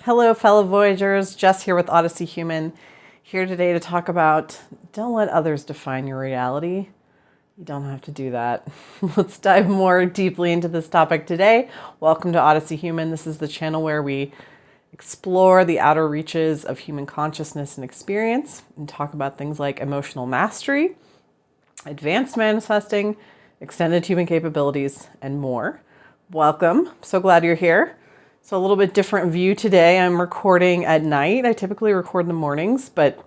Hello, fellow Voyagers. Jess here with Odyssey Human. Here today to talk about don't let others define your reality. You don't have to do that. Let's dive more deeply into this topic today. Welcome to Odyssey Human. This is the channel where we explore the outer reaches of human consciousness and experience and talk about things like emotional mastery, advanced manifesting, extended human capabilities, and more. Welcome. So glad you're here. So a little bit different view today. I'm recording at night. I typically record in the mornings, but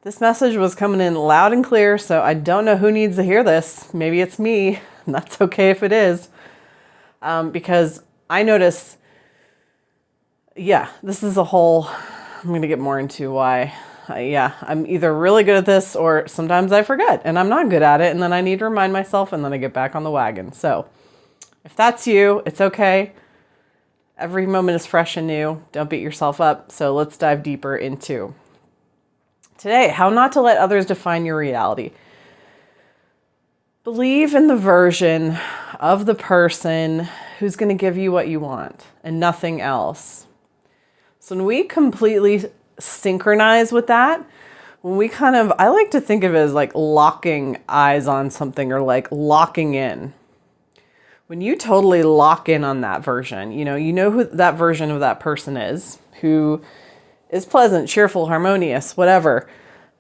this message was coming in loud and clear, so I don't know who needs to hear this. Maybe it's me, and that's okay if it is. Because I notice, this is a whole, I'm going to get more into why. I'm either really good at this or sometimes I forget and I'm not good at it, and then I need to remind myself and then I get back on the wagon. So if that's you, it's okay. Every moment is fresh and new. Don't beat yourself up. So let's dive deeper into today. How not to let others define your reality. Believe in the version of the person who's going to give you what you want and nothing else. So when we completely synchronize with that, when we I like to think of it as like locking eyes on something or like locking in. When you totally lock in on that version, you know who that version of that person is, who is pleasant, cheerful, harmonious, whatever,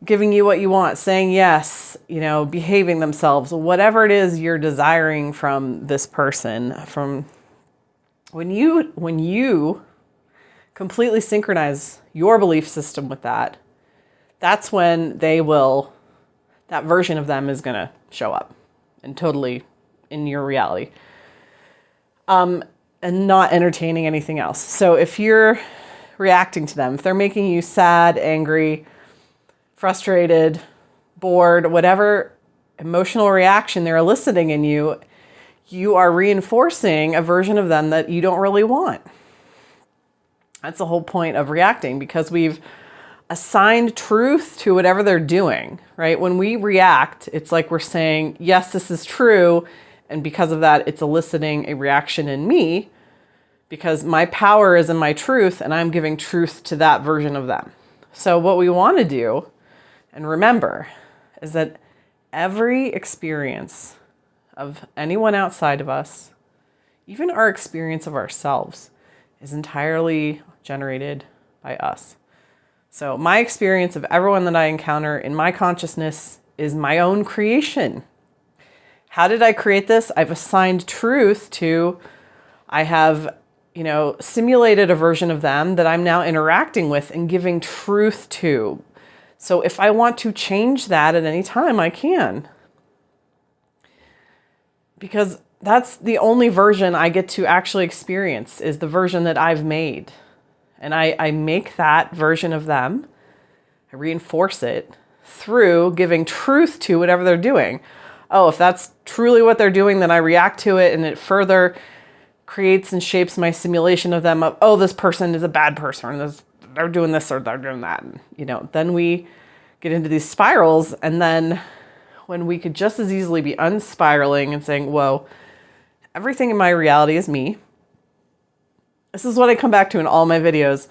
giving you what you want, saying yes, behaving themselves, whatever it is you're desiring from this person. From when you completely synchronize your belief system with that, that's when that version of them is going to show up and totally in your reality. And not entertaining anything else. So if you're reacting to them, if they're making you sad, angry, frustrated, bored, whatever emotional reaction they're eliciting in you, you are reinforcing a version of them that you don't really want. That's the whole point of reacting, because we've assigned truth to whatever they're doing, right? When we react, it's like we're saying, yes, this is true. And because of that, it's eliciting a reaction in me because my power is in my truth and I'm giving truth to that version of them. So what we want to do and remember is that every experience of anyone outside of us, even our experience of ourselves, is entirely generated by us. So my experience of everyone that I encounter in my consciousness is my own creation. How did I create this? I've assigned truth to, I have, simulated a version of them that I'm now interacting with and giving truth to. So if I want to change that at any time, I can. Because that's the only version I get to actually experience, is the version that I've made. And I make that version of them, I reinforce it through giving truth to whatever they're doing. Oh, if that's truly what they're doing, then I react to it and it further creates and shapes my simulation of them of, oh, this person is a bad person, or they're doing this or they're doing that. And, then we get into these spirals, and then when we could just as easily be unspiraling and saying, whoa, everything in my reality is me. This is what I come back to in all my videos.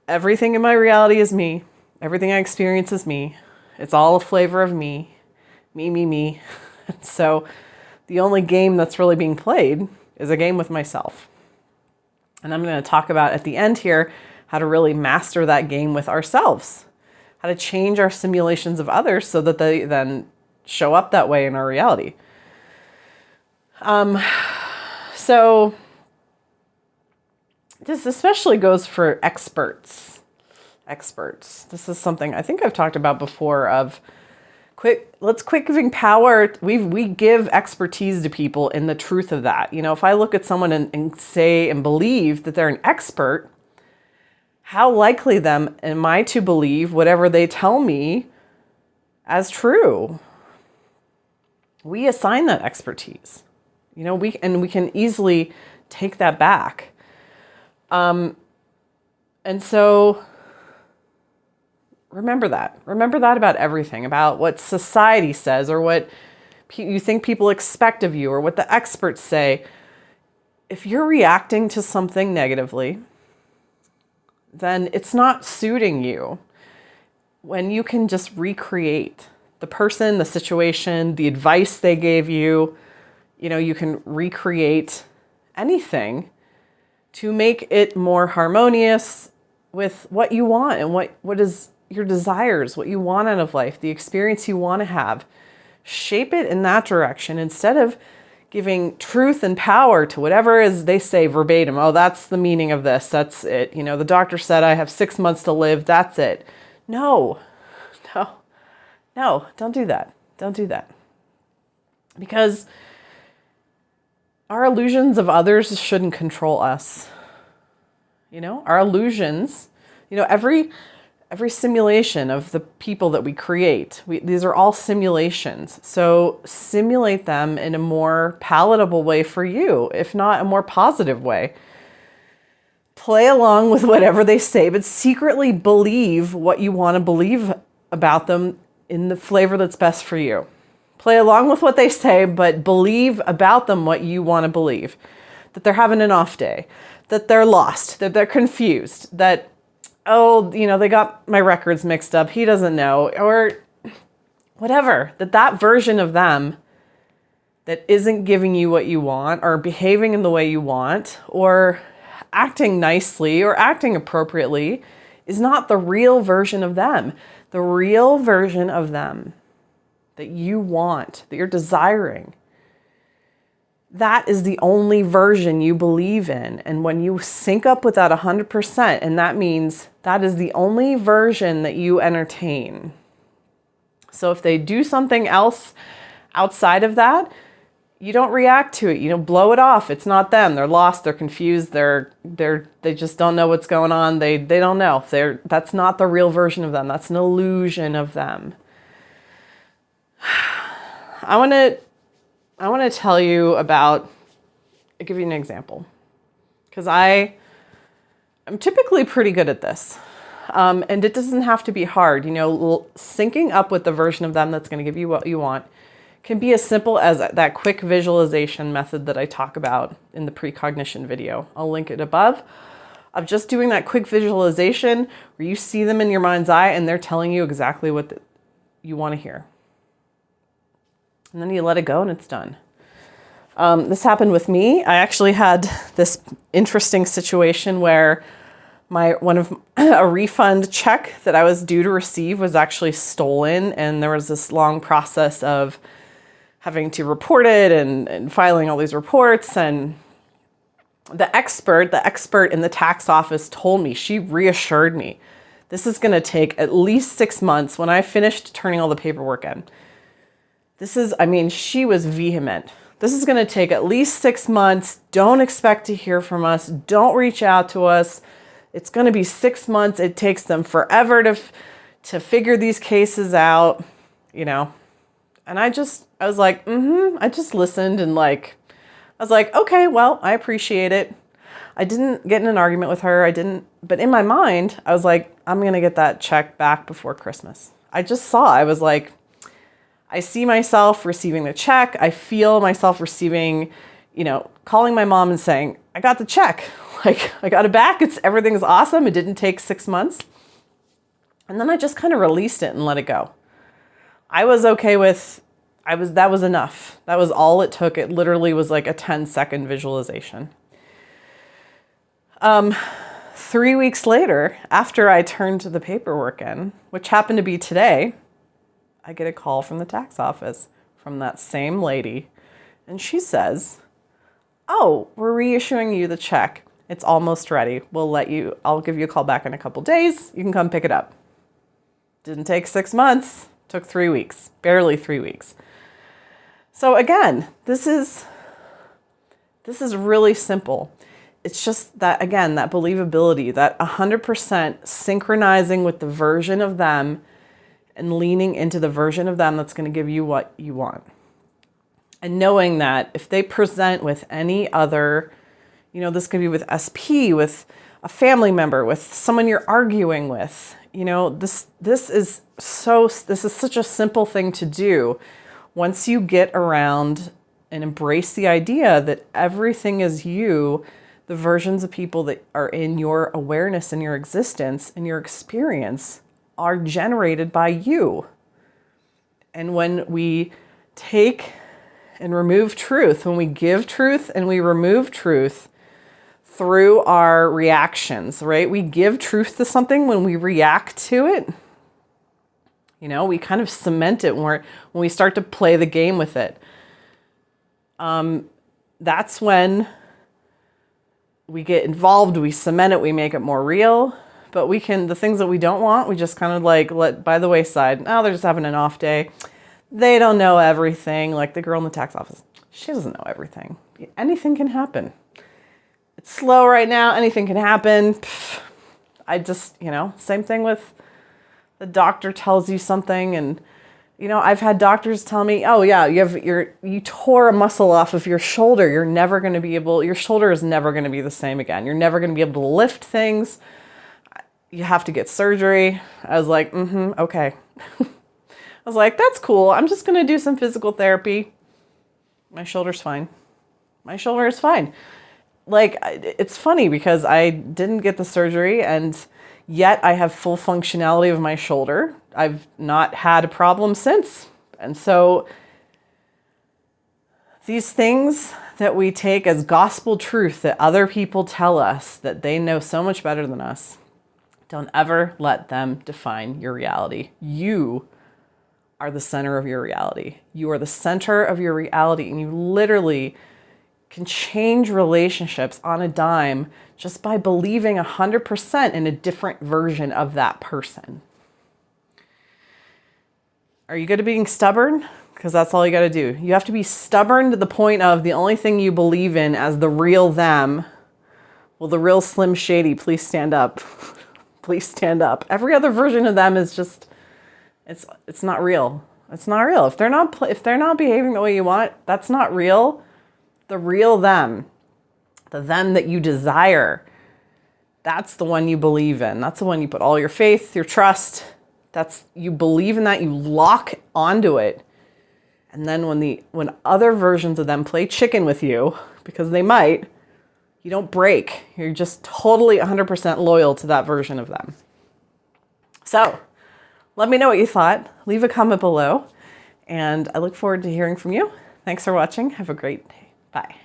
Everything in my reality is me. Everything I experience is me. It's all a flavor of me. Me. So the only game that's really being played is a game with myself. And I'm going to talk about at the end here how to really master that game with ourselves, how to change our simulations of others so that they then show up that way in our reality. So this especially goes for experts. This is something I think I've talked about before of let's quit giving power. We give expertise to people in the truth of that. If I look at someone and say and believe that they're an expert, how likely am I to believe whatever they tell me as true? We assign that expertise. We can easily take that back. And so remember that. Remember that about everything, about what society says or what you think people expect of you or what the experts say. If you're reacting to something negatively, then it's not suiting you. When you can just recreate the person, the situation, the advice they gave you, you can recreate anything to make it more harmonious with what you want and what is your desires, what you want out of life, the experience you want to have. Shape it in that direction instead of giving truth and power to whatever is they say verbatim. Oh, that's the meaning of this. That's it. The doctor said I have 6 months to live. That's it. No, don't do that. Don't do that. Because our illusions of others shouldn't control us. Our illusions, every simulation of the people that we create, these are all simulations. So simulate them in a more palatable way for you, if not a more positive way. Play along with whatever they say, but secretly believe what you want to believe about them in the flavor that's best for you. Play along with what they say, but believe about them what you want to believe. That they're having an off day, that they're lost, that they're confused, that, they got my records mixed up, he doesn't know, or whatever. That version of them that isn't giving you what you want, or behaving in the way you want, or acting nicely, or acting appropriately, is not the real version of them. The real version of them that you want, that you're desiring, that is the only version you believe in. And when you sync up with that 100%, and that means that is the only version that you entertain. So if they do something else outside of that, you don't react to it. You don't blow it off. It's not them. They're lost. They're confused. They just don't know what's going on. They don't know. That's not the real version of them. That's an illusion of them. I want to tell you about, I'll give you an example, because I'm typically pretty good at this. And it doesn't have to be hard. Syncing up with the version of them that's going to give you what you want can be as simple as that quick visualization method that I talk about in the precognition video. I'll link it above. Of just doing that quick visualization where you see them in your mind's eye and they're telling you exactly what you want to hear. And then you let it go and it's done. This happened with me. I actually had this interesting situation where a refund check that I was due to receive was actually stolen, and there was this long process of having to report it and filing all these reports. And the expert in the tax office told me, she reassured me, this is going to take at least 6 months when I finished turning all the paperwork in. She was vehement. This is going to take at least 6 months. Don't expect to hear from us. Don't reach out to us. It's going to be 6 months. It takes them forever to figure these cases out, And I was like, I just listened and I was like, okay, well, I appreciate it. I didn't get in an argument with her. But in my mind, I was like, I'm going to get that check back before Christmas. I was like, I see myself receiving the check. I feel myself receiving, calling my mom and saying, I got the check. I got it back. Everything's awesome. It didn't take 6 months. And then I just kind of released it and let it go. I was okay that was enough. That was all it took. It literally was like a 10-second visualization. 3 weeks later, after I turned the paperwork in, which happened to be today, I get a call from the tax office from that same lady. And she says, oh, we're reissuing you the check. It's almost ready. I'll give you a call back in a couple days. You can come pick it up. Didn't take 6 months. Took 3 weeks, barely 3 weeks. So again, this is really simple. It's just that, again, that believability, that 100% synchronizing with the version of them and leaning into the version of them that's going to give you what you want. And knowing that if they present with any other, this could be with SP, with a family member, with someone you're arguing with, this is such a simple thing to do. Once you get around and embrace the idea that everything is you, the versions of people that are in your awareness and your existence and your experience are generated by you. And when we take and remove truth, when we give truth and we remove truth through our reactions, right? We give truth to something when we react to it. You know, we kind of cement it when we start to play the game with it. That's when we get involved, we cement it, we make it more real. But the things that we don't want, we just kind of like let by the wayside. Oh, they're just having an off day. They don't know everything. Like the girl in the tax office. She doesn't know everything. Anything can happen. It's slow right now. Anything can happen. I just, same thing with the doctor tells you something. And, I've had doctors tell me, oh yeah, you tore a muscle off of your shoulder. Your shoulder is never going to be the same again. You're never going to be able to lift things. You have to get surgery. I was like, okay. I was like, that's cool. I'm just going to do some physical therapy. My shoulder's fine. My shoulder is fine. Like, it's funny because I didn't get the surgery and yet I have full functionality of my shoulder. I've not had a problem since. And so these things that we take as gospel truth that other people tell us that they know so much better than us, don't ever let them define your reality. You are the center of your reality. You are the center of your reality, and you literally can change relationships on a dime just by believing 100% in a different version of that person. Are you good at being stubborn? Because that's all you got to do. You have to be stubborn to the point of the only thing you believe in as the real them. Well, the real Slim Shady, please stand up. Please stand up. Every other version of them is just, it's not real. It's not real. If they're not behaving the way you want, that's not real. The real them, the them that you desire, that's the one you believe in. That's the one you put all your faith, your trust. You believe in that, you lock onto it. And then when other versions of them play chicken with you, because they might, you don't break. You're just totally 100% loyal to that version of them. So let me know what you thought. Leave a comment below. And I look forward to hearing from you. Thanks for watching. Have a great day. Bye.